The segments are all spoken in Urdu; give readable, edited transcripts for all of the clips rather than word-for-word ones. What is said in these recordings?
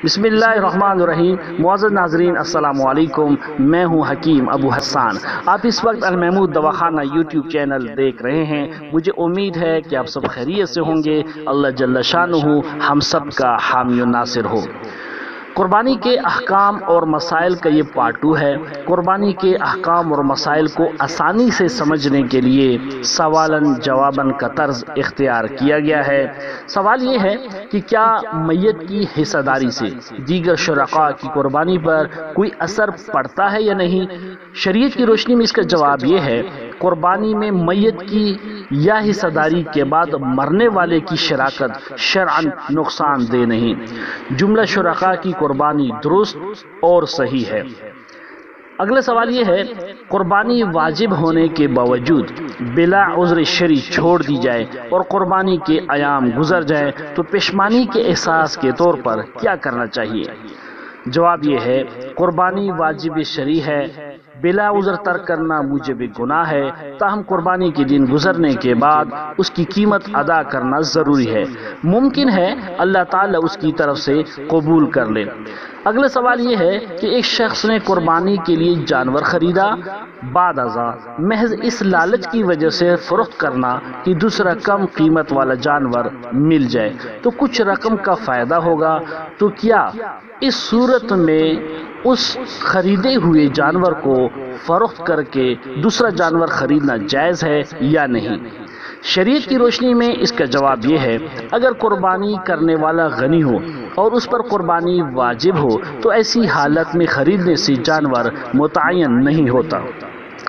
بسم اللہ الرحمن الرحیم۔ معزز ناظرین السلام علیکم، میں ہوں حکیم ابو حسان۔ آپ اس وقت المحمود دواخانہ یوٹیوب چینل دیکھ رہے ہیں۔ مجھے امید ہے کہ آپ سب خیریت سے ہوں گے۔ اللہ جل شانہ ہم سب کا حامی و ناصر ہو۔ قربانی کے احکام اور مسائل کا یہ پارٹ 2 ہے۔ قربانی کے احکام اور مسائل کو آسانی سے سمجھنے کے لیے سوالن جوابن کا طرز اختیار کیا گیا ہے۔ سوال یہ ہے کہ کیا میت کی حصہ داری سے دیگر شرکاء کی قربانی پر کوئی اثر پڑتا ہے یا نہیں؟ شریعت کی روشنی میں اس کا جواب یہ ہے، قربانی میں میت کی یا حصہ داری کے بعد مرنے والے کی شراکت شرعاً نقصان دہ نہیں۔ جملہ شرکاء کی قربانی درست اور صحیح ہے۔ اگلا سوال یہ ہے، قربانی واجب ہونے کے باوجود بلا عذر شرعی چھوڑ دی جائے اور قربانی کے ایام گزر جائیں تو پشیمانی کے احساس کے طور پر کیا کرنا چاہیے؟ جواب یہ ہے، قربانی واجب شرعی ہے، بلا عذر ترک کرنا موجب گناہ ہے، تاہم قربانی کے دن گزرنے کے بعد اس کی قیمت ادا کرنا ضروری ہے۔ ممکن ہے اللہ تعالیٰ اس کی طرف سے قبول کر لے۔ اگلا سوال یہ ہے کہ ایک شخص نے قربانی کے لیے جانور خریدا، بعد ازاں محض اس لالچ کی وجہ سے فروخت کرنا کہ دوسرا کم قیمت والا جانور مل جائے تو کچھ رقم کا فائدہ ہوگا، تو کیا اس صورت میں اس خریدے ہوئے جانور کو فروخت کر کے دوسرا جانور خریدنا جائز ہے یا نہیں؟ شریعت کی روشنی میں اس کا جواب یہ ہے، اگر قربانی کرنے والا غنی ہو اور اس پر قربانی واجب ہو تو ایسی حالت میں خریدنے سے جانور متعین نہیں ہوتا،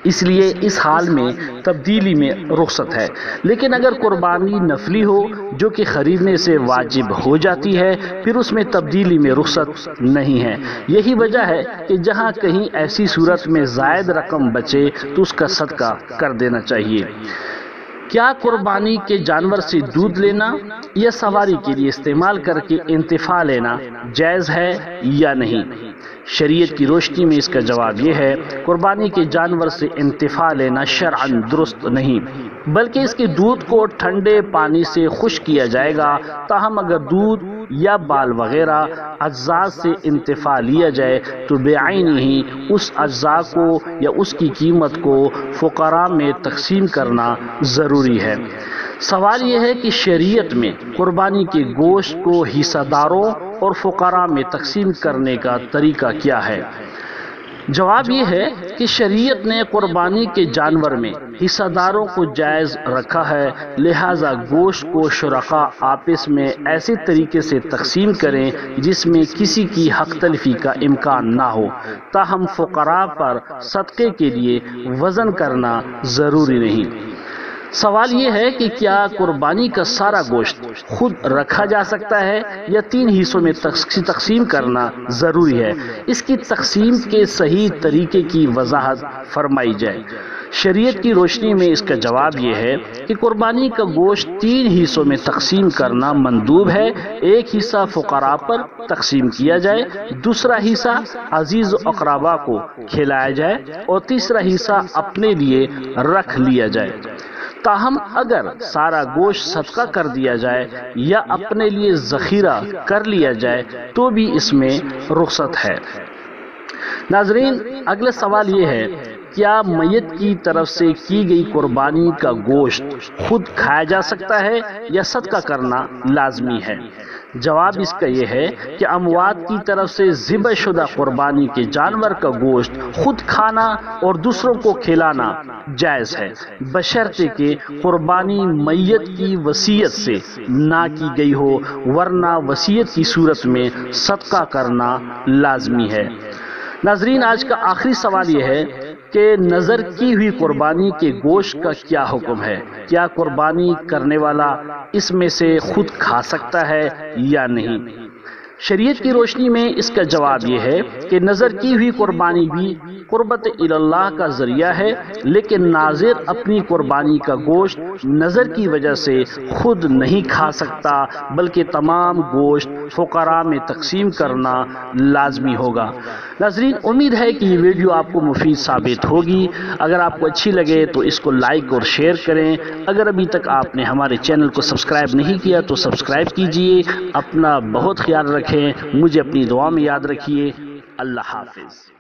اس لیے اس حال میں تبدیلی میں رخصت ہے۔ لیکن اگر قربانی نفلی ہو جو کہ خریدنے سے واجب ہو جاتی ہے، پھر اس میں تبدیلی میں رخصت نہیں ہے۔ یہی وجہ ہے کہ جہاں کہیں ایسی صورت میں زائد رقم بچے تو اس کا صدقہ کر دینا چاہیے۔ کیا قربانی کے جانور سے دودھ لینا یا سواری کے لیے استعمال کر کے انتفاع لینا جائز ہے یا نہیں؟ شریعت کی روشنی میں اس کا جواب یہ ہے، قربانی کے جانور سے انتفاع لینا شرعاً درست نہیں، بلکہ اس کے دودھ کو ٹھنڈے پانی سے خشک کیا جائے گا، تاہم اگر دودھ یا بال وغیرہ اجزاء سے انتفاع لیا جائے تو بعینہ ہی اس اجزاء کو یا اس کی قیمت کو فقراء میں تقسیم کرنا ضروری ہے۔ سوال یہ ہے کہ شریعت میں قربانی کے گوشت کو حصہ داروں اور فقراء میں تقسیم کرنے کا طریقہ کیا ہے؟ جواب یہ ہے کہ شریعت نے قربانی کے جانور میں حصہ داروں کو جائز رکھا ہے، لہٰذا گوشت کو شرکاء آپس میں ایسے طریقے سے تقسیم کریں جس میں کسی کی حق تلفی کا امکان نہ ہو، تاہم فقراء پر صدقے کے لیے وزن کرنا ضروری نہیں۔ سوال یہ ہے کہ کیا قربانی کا سارا گوشت خود رکھا جا سکتا ہے یا 3 حصوں میں تقسیم کرنا ضروری ہے؟ اس کی تقسیم کے صحیح طریقے کی وضاحت فرمائی جائے۔ شریعت کی روشنی میں اس کا جواب یہ ہے کہ قربانی کا گوشت 3 حصوں میں تقسیم کرنا مندوب ہے۔ ایک حصہ فقراء پر تقسیم کیا جائے، دوسرا حصہ عزیز و اقربا کو کھلایا جائے اور تیسرا حصہ اپنے لیے رکھ لیا جائے۔ تاہم اگر سارا گوشت صدقہ کر دیا جائے یا اپنے لیے ذخیرہ کر لیا جائے تو بھی اس میں رخصت ہے۔ ناظرین، اگلا سوال یہ ہے، کیا میت کی طرف سے کی گئی قربانی کا گوشت خود کھایا جا سکتا ہے یا صدقہ کرنا لازمی ہے؟ جواب اس کا یہ ہے کہ اموات کی طرف سے ذبح شدہ قربانی کے جانور کا گوشت خود کھانا اور دوسروں کو کھلانا جائز ہے، بشرطے کہ قربانی میت کی وصیت سے نہ کی گئی ہو، ورنہ وصیت کی صورت میں صدقہ کرنا لازمی ہے۔ ناظرین، آج کا آخری سوال یہ ہے کہ نظر کی ہوئی قربانی کے گوشت کا کیا حکم ہے؟ کیا قربانی کرنے والا اس میں سے خود کھا سکتا ہے یا نہیں؟ شریعت کی روشنی میں اس کا جواب یہ ہے کہ نظر کی ہوئی قربانی بھی قربت اللہ کا ذریعہ ہے، لیکن ناظر اپنی قربانی کا گوشت نظر کی وجہ سے خود نہیں کھا سکتا، بلکہ تمام گوشت فقراء میں تقسیم کرنا لازمی ہوگا۔ ناظرین، امید ہے کہ یہ ویڈیو آپ کو مفید ثابت ہوگی۔ اگر آپ کو اچھی لگے تو اس کو لائک اور شیئر کریں۔ اگر ابھی تک آپ نے ہمارے چینل کو سبسکرائب نہیں کیا تو سبسکرائب کیجئے۔ اپنا بہت خیال رکھیں۔ رکھیں، مجھے اپنی دعا میں یاد رکھیے۔ اللہ حافظ۔